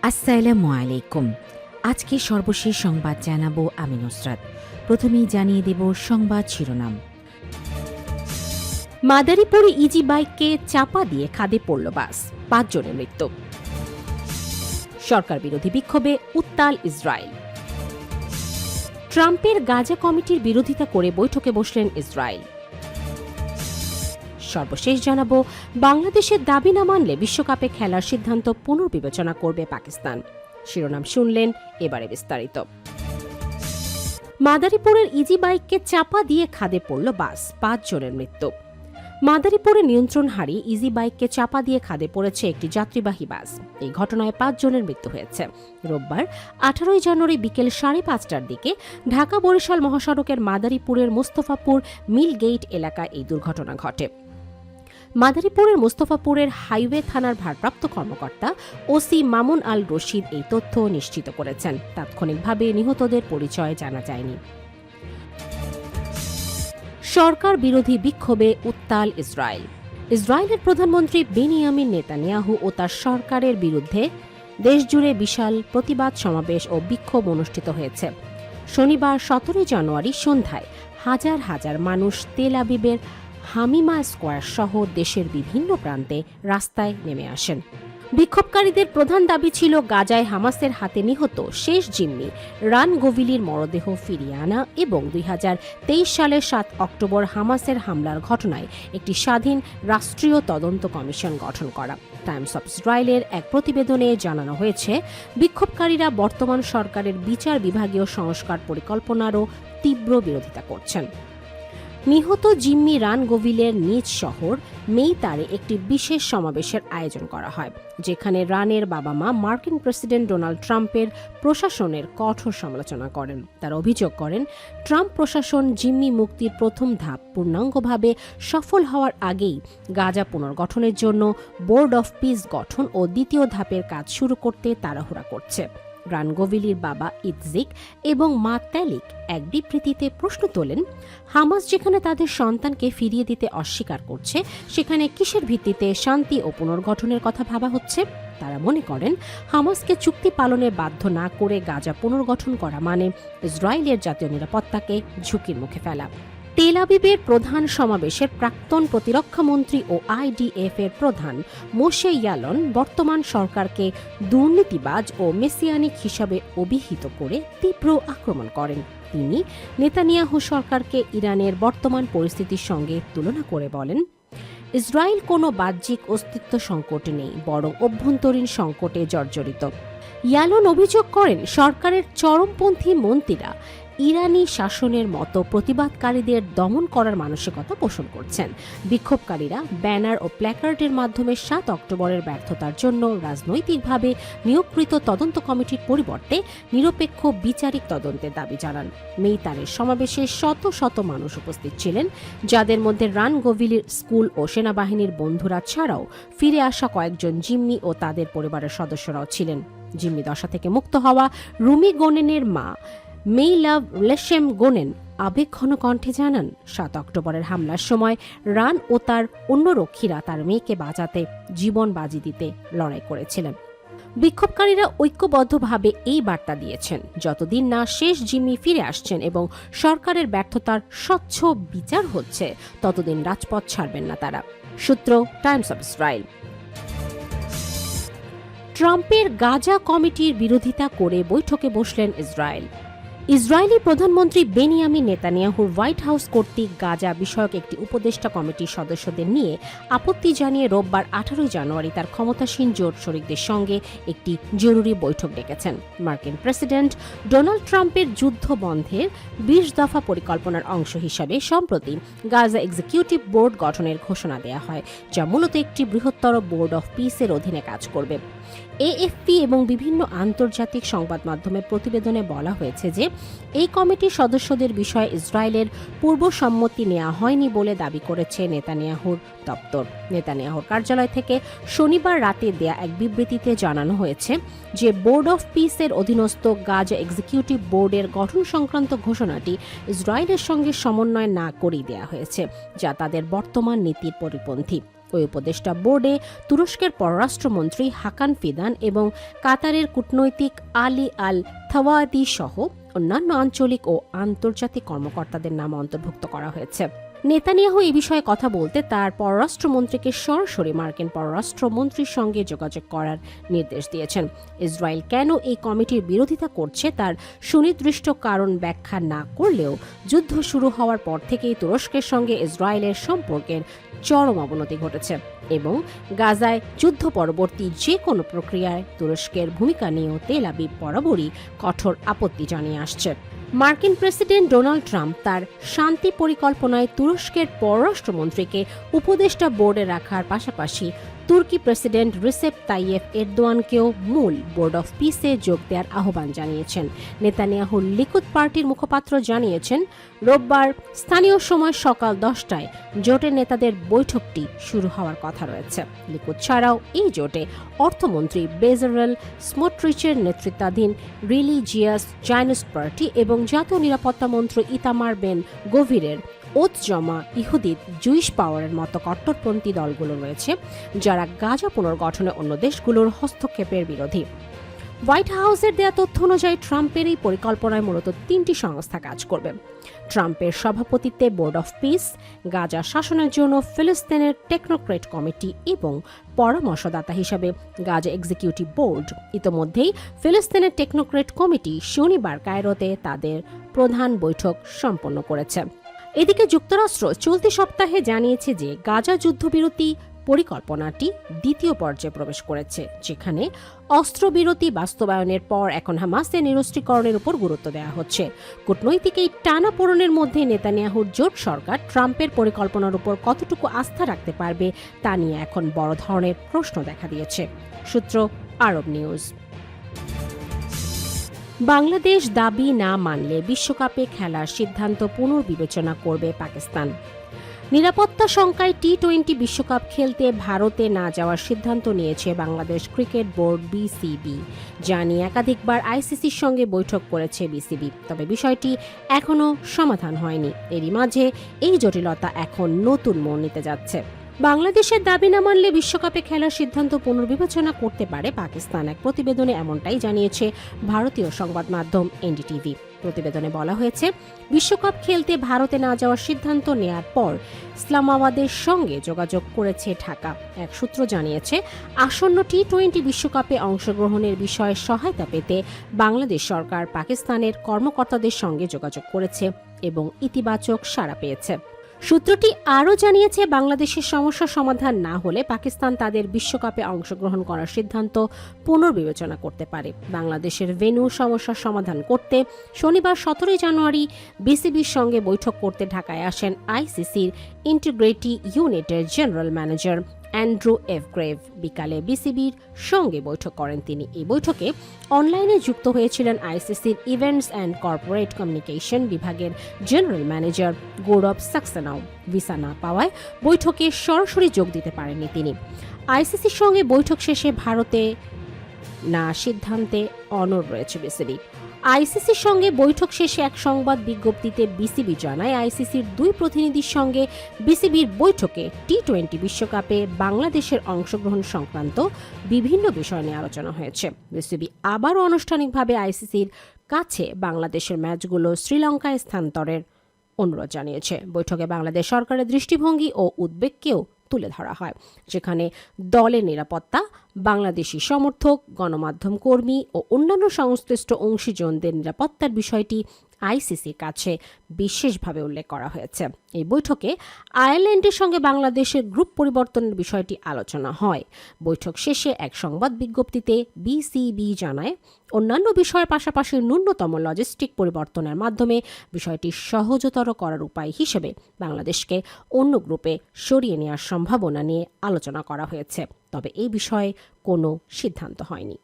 আসসালামু আলাইকুম। আজকে সর্বশেষ সংবাদ জানাবো আমি নুসরাত। প্রথমেই জানিয়ে দেব সংবাদ শিরোনাম। মাদারীপুরে ইজি বাইককে চাপা দিয়ে খাদে পড়ল বাস, 5 জনের মৃত্যু। সরকার বিরোধী বিক্ষোভে উত্তাল ইসরায়েল। ট্রাম্পের গাজা কমিটির বিরোধিতা করে বৈঠকে বসলেন ইসরায়েল। সর্বশেষ জানাবো, বাংলাদেশের দাবি না মানলে বিশ্বকাপে খেলার সিদ্ধান্ত পুনর্বিবেচনা করবে পাকিস্তান। শিরোনাম শুনলেন, এবারে বিস্তারিত। মাদারীপুরের ইজি বাইককে চাপা দিয়ে খাদে পড়ল বাস, 5 জনের মৃত্যু। মাদারীপুরে নিয়ন্ত্রণ হারিয়ে ইজি বাইককে চাপা দিয়ে খাদে পড়েছে একটি যাত্রীবাহী বাস। এই ঘটনায় 5 জনের মৃত্যু হয়েছে। রোববার 18 জানুয়ারি বিকেল 5:30টার দিকে ঢাকা বরিশাল মহাসড়কের মাদারীপুরের মোস্তফাপুর মিল গেইট এলাকায় এই দুর্ঘটনা ঘটে। মাদারীপুরের মোস্তফাপুরের হাইওয়ে থানার ভারপ্রাপ্ত কর্মকর্তা ওসি মামুন আল রশিদ এই তথ্য নিশ্চিত করেছেন। তাৎক্ষণিকভাবে নিহতদের পরিচয় জানা যায়নি। সরকার বিরোধী বিক্ষোভে উত্তাল ইসরায়েল। ইসরায়েলের প্রধানমন্ত্রী বেনিয়ামিন নেতানিয়াহু ও তার সরকারের বিরুদ্ধে দেশজুড়ে বিশাল প্রতিবাদ সমাবেশ ও বিক্ষোভ অনুষ্ঠিত হয়েছে। শনিবার 17 জানুয়ারি সন্ধ্যায় হাজার হাজার মানুষ তেল আবিবের হামিমা স্কোয়ার সহ দেশের বিভিন্ন প্রান্তে রাস্তায় নেমে আসেন। বিক্ষোভকারীদের প্রধান দাবি ছিল গাজায় হামাসের হাতে নিহত শেষ জিম্মি রান গোভিলির মরদেহ ফিরিয়ে আনা এবং 2023 সালের 7 অক্টোবর হামাসের হামলার ঘটনায় একটি স্বাধীন রাষ্ট্রীয় তদন্ত কমিশন গঠন করা। টাইমস অফ ইসরায়েলের এক প্রতিবেদনে জানানো হয়েছে, বিক্ষোভকারীরা বর্তমান সরকারের বিচার বিভাগীয় সংস্কার পরিকল্পনারও তীব্র বিরোধিতা করছেন। নিহত জিম্মি রান গোভিলের নিজ শহর মেইতারে একটি বিশেষ সমাবেশের আয়োজন করা হয়, যেখানে রানের বাবা মা মার্কিন প্রেসিডেন্ট ডোনাল্ড ট্রাম্পের প্রশাসনের কঠোর সমালোচনা করেন। তারা অভিযোগ করেন, ট্রাম্প প্রশাসন জিম্মি মুক্তির প্রথম ধাপ পূর্ণাঙ্গভাবে সফল হওয়ার আগেই গাজা পুনর্গঠনের জন্য বোর্ড অফ পিস গঠন ও দ্বিতীয় ধাপের কাজ শুরু করতে তাড়াহুড়া করছে। রান গোভিলির বাবা ইতজিক এবং মা ত্যালিক এক বিবৃতিতে প্রশ্ন তোলেন, হামাস যেখানে তাদের সন্তানকে ফিরিয়ে দিতে অস্বীকার করছে, সেখানে কিসের ভিত্তিতে শান্তি ও পুনর্গঠনের কথা ভাবা হচ্ছে? তারা মনে করেন, হামাসকে চুক্তি পালনে বাধ্য না করে গাজা পুনর্গঠন করা মানে ইসরায়েলের জাতীয় নিরাপত্তাকে ঝুঁকির মুখে ফেলা। তেল আবিবের প্রধান সমাবেশের প্রাক্তন প্রতিরক্ষা মন্ত্রী ও আইডিএফ এর প্রধান মোশে ইয়ালন বর্তমান সরকারকে দুর্নীতিবাজ ও মেসিয়ানিক হিসাবে অভিহিত করে তীব্র আক্রমণ করেন। তিনি নেতানিয়াহু সরকারকে ইরানের বর্তমান পরিস্থিতির সঙ্গে তুলনা করে বলেন, ইসরায়েল কোনো বাহ্যিক অস্তিত্ব সংকটে নেই, বরং অভ্যন্তরীণ সংকটে জর্জরিত। ইয়ালন অভিযোগ করেন, সরকারের চরমপন্থী মন্ত্রীরা ইরানি শাসনের মতো প্রতিবাদকারীদের দমন করার মানসিকতা পোষণ করছেন। বিক্ষোভকারীরা ব্যানার ও প্ল্যাকার্ডের মাধ্যমে 7 অক্টোবরের ব্যর্থতার জন্য রাজনৈতিকভাবে নিয়োগকৃত তদন্ত কমিটির পরিবর্তে নিরপেক্ষ বিচারিক তদন্তের দাবি জানান। মেইতারের সমাবেশে শত শত মানুষ উপস্থিত ছিলেন, যাদের মধ্যে রান গোভিলির স্কুল ও সেনাবাহিনীর বন্ধুরা ছাড়াও ফিরে আসা কয়েকজন জিম্মি ও তাদের পরিবারের সদস্যরাও ছিলেন। জিম্মি দশা থেকে মুক্ত হওয়া রুমি গোনেনের মা মেইলাভ লেশেম গোনেন আবেগঘন কণ্ঠে জানান, 7 অক্টোবরের হামলার সময় রান ও তার অন্য রক্ষীরা তার মেয়েকে বাঁচাতে জীবন বাজি দিতে লড়াই করেছিলেন। বিক্ষোভকারীরা ঐক্যবদ্ধভাবে এই বার্তা দিয়েছেন, যতদিন না শেষ জিম্মি ফিরে আসছেন এবং সরকারের ব্যর্থতার স্বচ্ছ বিচার হচ্ছে, ততদিন রাজপথ ছাড়বেন না তারা। সূত্র টাইমস অফ ইসরায়েল। ট্রাম্পের গাজা কমিটির বিরোধিতা করে বৈঠকে বসলেন ইসরায়েল। ইসরায়েলি প্রধানমন্ত্রী বেনিয়ামিন নেতানিয়াহুর হোয়াইট হাউস কর্তৃক গাজা বিষয়ক একটি উপদেষ্টা কমিটির সদস্যদের নিয়ে আপত্তি জানিয়ে রোববার 18 জানুয়ারি তার ক্ষমতাসীন জোট শরিকদের সঙ্গে একটি জরুরি বৈঠক ডেকেছেন। মার্কিন প্রেসিডেন্ট ডোনাল্ড ট্রাম্পের যুদ্ধ বন্ধের 20 দফা পরিকল্পনার অংশ হিসাবে সম্প্রতি গাজা এক্সিকিউটিভ বোর্ড গঠনের ঘোষণা দেওয়া হয়, যা মূলত একটি বৃহত্তর বোর্ড অফ পিসের অধীনে কাজ করবে। এএফপি এবং বিভিন্ন আন্তর্জাতিক সংবাদ মাধ্যমের প্রতিবেদনে বলা হয়েছে যে এই কমিটির সদস্যদের বিষয়ে ইসরায়েলের পূর্ব সম্মতি নেওয়া হয়নি বলে দাবি করেছে নেতানিয়াহুর দপ্তর। নেতানিয়াহুর কার্যালয় থেকে শনিবার রাতে দেয়া এক বিবৃতিতে জানানো হয়েছে যে বোর্ড অফ পিসের অধীনস্থ গাজা এক্সিকিউটিভ বোর্ডের গঠন সংক্রান্ত ঘোষণাটি ইসরায়েলের সঙ্গে সমন্বয় না করেই দেয়া হয়েছে, যা তাদের বর্তমান নীতির পরিপন্থী। ওই উপদেষ্টা বোর্ডে তুরস্কের পররাষ্ট্রমন্ত্রী হাকান ফিদান এবং কাতারের কূটনৈতিক আলী আল থাওয়াদি সহ অন্যান্য আঞ্চলিক ও আন্তর্জাতিক কর্মকর্তাদের নাম অন্তর্ভুক্ত করা হয়েছে। নেতানিয়াহু এই বিষয়ে কথা বলতে তার পররাষ্ট্রমন্ত্রীকে সরাসরি মার্কিন পররাষ্ট্রমন্ত্রীর সঙ্গে যোগাযোগ করার নির্দেশ দিয়েছেন। ইসরায়েল কেন এই কমিটির বিরোধিতা করছে তার সুনির্দিষ্ট কারণ ব্যাখ্যা না করলেও যুদ্ধ শুরু হওয়ার পর থেকেই তুরস্কের সঙ্গে ইসরায়েলের সম্পর্কের চরম অবনতি ঘটেছে এবং গাজায় যুদ্ধ পরবর্তী যে কোনো প্রক্রিয়ায় তুরস্কের ভূমিকা নিয়েও তেল আবিব বরাবরই কঠোর আপত্তি জানিয়ে আসছে। মার্কিন প্রেসিডেন্ট ডোনাল্ড ট্রাম্প তার শান্তি পরিকল্পনায় তুরস্কের পররাষ্ট্রমন্ত্রীকে উপদেষ্টা বোর্ডে রাখার পাশাপাশি তুর্কি প্রেসিডেন্ট রিসেপ তাইয়েফ এরদোয়ানকেও মূল বোর্ড অফ পিসে যোগ দেওয়ার আহ্বান জানিয়েছেন। নেতানিয়াহুর লিকুদ পার্টির মুখপাত্র জানিয়েছেন, রোববার স্থানীয় সময় সকাল 10টায় জোটের নেতাদের বৈঠকটি শুরু হওয়ার কথা রয়েছে। লিকুদ ছাড়াও এই জোটে অর্থমন্ত্রী বেজারেল স্মোট্রিচের নেতৃত্বাধীন রিলিজিয়াস জায়নিস্ট পার্টি এবং জাতীয় নিরাপত্তা মন্ত্রী ইতামার বেন গভিরের ওতজমা ইহুদিত জুইশ পাওয়ারের মতো কট্টরপন্থী দলগুলো রয়েছে, যারা গাজা পুনর্গঠনে অন্য দেশগুলোর হস্তক্ষেপের বিরোধী। হোয়াইট হাউসের দেয়া তথ্য অনুযায়ী ট্রাম্পের এই পরিকল্পনায় মূলত 3টি সংস্থা কাজ করবে। ট্রাম্পের সভাপতিত্বে বোর্ড অফ পিস, গাজা শাসনের জন্য ফিলিস্তিনের টেকনোক্রেট কমিটি এবং পরামর্শদাতা হিসাবে গাজা এক্সিকিউটিভ বোর্ড। ইতোমধ্যেই ফিলিস্তিনের টেকনোক্রেট কমিটি শনিবার কায়রোতে তাদের প্রধান বৈঠক সম্পন্ন করেছে। এদিকে যুক্তরাষ্ট্র চলতি সপ্তাহে জানিয়েছে যে গাজা যুদ্ধবিরতি পরিকল্পনাটি দ্বিতীয় পর্যায়ে প্রবেশ করেছে, যেখানে অস্ত্রবিরতি বাস্তবায়নের পর এখন হামাসের নিরস্ত্রীকরণের উপর গুরুত্ব দেওয়া হচ্ছে। কূটনৈতিক এই টানাপোড়েনের মধ্যে নেতানিয়াহুর জোট সরকার ট্রাম্পের পরিকল্পনার উপর কতটুকু আস্থা রাখতে পারবে তা নিয়ে এখন বড় ধরনের প্রশ্ন দেখা দিয়েছে। সূত্র আরব নিউজ। বাংলাদেশ দাবি না মানলে বিশ্বকাপে খেলার সিদ্ধান্ত পুনর্বিবেচনা করবে পাকিস্তান। নিরাপত্তা শঙ্কায় টি-20 বিশ্বকাপ খেলতে ভারতে না যাওয়ার সিদ্ধান্ত নিয়েছে বাংলাদেশ ক্রিকেট বোর্ড বিসিবি, যা নিয়ে একাধিকবার আইসিসির সঙ্গে বৈঠক করেছে বিসিবি। তবে বিষয়টি এখনও সমাধান হয়নি। এরই মাঝে এই জটিলতা এখন নতুন মোড় নিতে যাচ্ছে। বাংলাদেশের দাবি না মানলে বিশ্বকাপে খেলার সিদ্ধান্ত পুনর্বিবেচনা করতে পারে পাকিস্তান। এক প্রতিবেদনে এমনটাই জানিয়েছে ভারতীয় সংবাদ মাধ্যম এনডিটিভি। প্রতিবেদনে বলা হয়েছে, বিশ্বকাপ খেলতে ভারতে না যাওয়ার সিদ্ধান্ত নেয়ার পর ইসলামাবাদের সঙ্গে যোগাযোগ করেছে ঢাকা। এক সূত্র জানিয়েছে, আসন্ন টি-20 বিশ্বকাপে অংশগ্রহণের বিষয়ে সহায়তা পেতে বাংলাদেশ সরকার পাকিস্তানের কর্মকর্তাদের সঙ্গে যোগাযোগ করেছে এবং ইতিবাচক সাড়া পেয়েছে। সূত্রটি আরও জানিয়েছে, বাংলাদেশের সমস্যা সমাধান না হলে পাকিস্তান তাদের বিশ্বকাপে অংশগ্রহণ করার সিদ্ধান্ত পুনর্বিবেচনা করতে পারে। বাংলাদেশের ভেন্যু সমস্যার সমাধান করতে শনিবার 17 জানুয়ারি বিসিবির সঙ্গে বৈঠক করতে ঢাকায় আসেন আইসিসির ইন্টিগ্রিটি ইউনিটের general manager Andrew F grave. বিকালে বিসিবির সঙ্গে বৈঠক করেন তিনি। এই বৈঠকে অনলাইনে যুক্ত হয়েছিলেন আইসিসির ইভেন্টস অ্যান্ড কর্পোরেট কমিউনিকেশন বিভাগের জেনারেল ম্যানেজার গৌরব সাক্সেনাও। ভিসা না পাওয়ায় বৈঠকে সরাসরি যোগ দিতে পারেননি তিনি। আইসিসির সঙ্গে বৈঠক শেষে ভারতে না সিদ্ধান্তে অনড় রয়েছে বিসিবি। আইসিসির সঙ্গে বৈঠক শেষে এক সংবাদ বিজ্ঞপ্তিতে বিসিবি জানায়, আইসিসির 2 প্রতিনিধির সঙ্গে বিসিবির বৈঠকে টি-20 বিশ্বকাপে বাংলাদেশের অংশগ্রহণ সংক্রান্ত বিভিন্ন বিষয় নিয়ে আলোচনা হয়েছে। বিসিবি আবারও আনুষ্ঠানিকভাবে আইসিসির কাছে বাংলাদেশের ম্যাচগুলো শ্রীলঙ্কায় স্থানান্তরের অনুরোধ জানিয়েছে। বৈঠকে বাংলাদেশ সরকারের দৃষ্টিভঙ্গি ও উদ্বেগকেও তুলে ধরা হয়, যেখানে দলের নিরাপত্তা, বাংলাদেশি সমর্থক, গণমাধ্যম কর্মী ও অন্যান্য সংশ্লিষ্ট অংশীজনদের নিরাপত্তার বিষয়টি আইসিসির কাছে বিশেষভাবে উল্লেখ করা হয়েছে। এই বৈঠকে আয়ারল্যান্ডের সঙ্গে বাংলাদেশের গ্রুপ পরিবর্তনের বিষয়টি আলোচনা হয়। বৈঠক শেষে এক সংবাদ বিজ্ঞপ্তিতে বিসিবি জানায়, অন্যান্য বিষয়ের পাশাপাশি ন্যূনতম লজিস্টিক পরিবর্তনের মাধ্যমে বিষয়টি সহজতর করার উপায় হিসেবে বাংলাদেশকে অন্য গ্রুপে সরিয়ে নেওয়ার সম্ভাবনা নিয়ে আলোচনা করা হয়েছে। তবে এই বিষয়ে কোনো সিদ্ধান্ত হয়নি।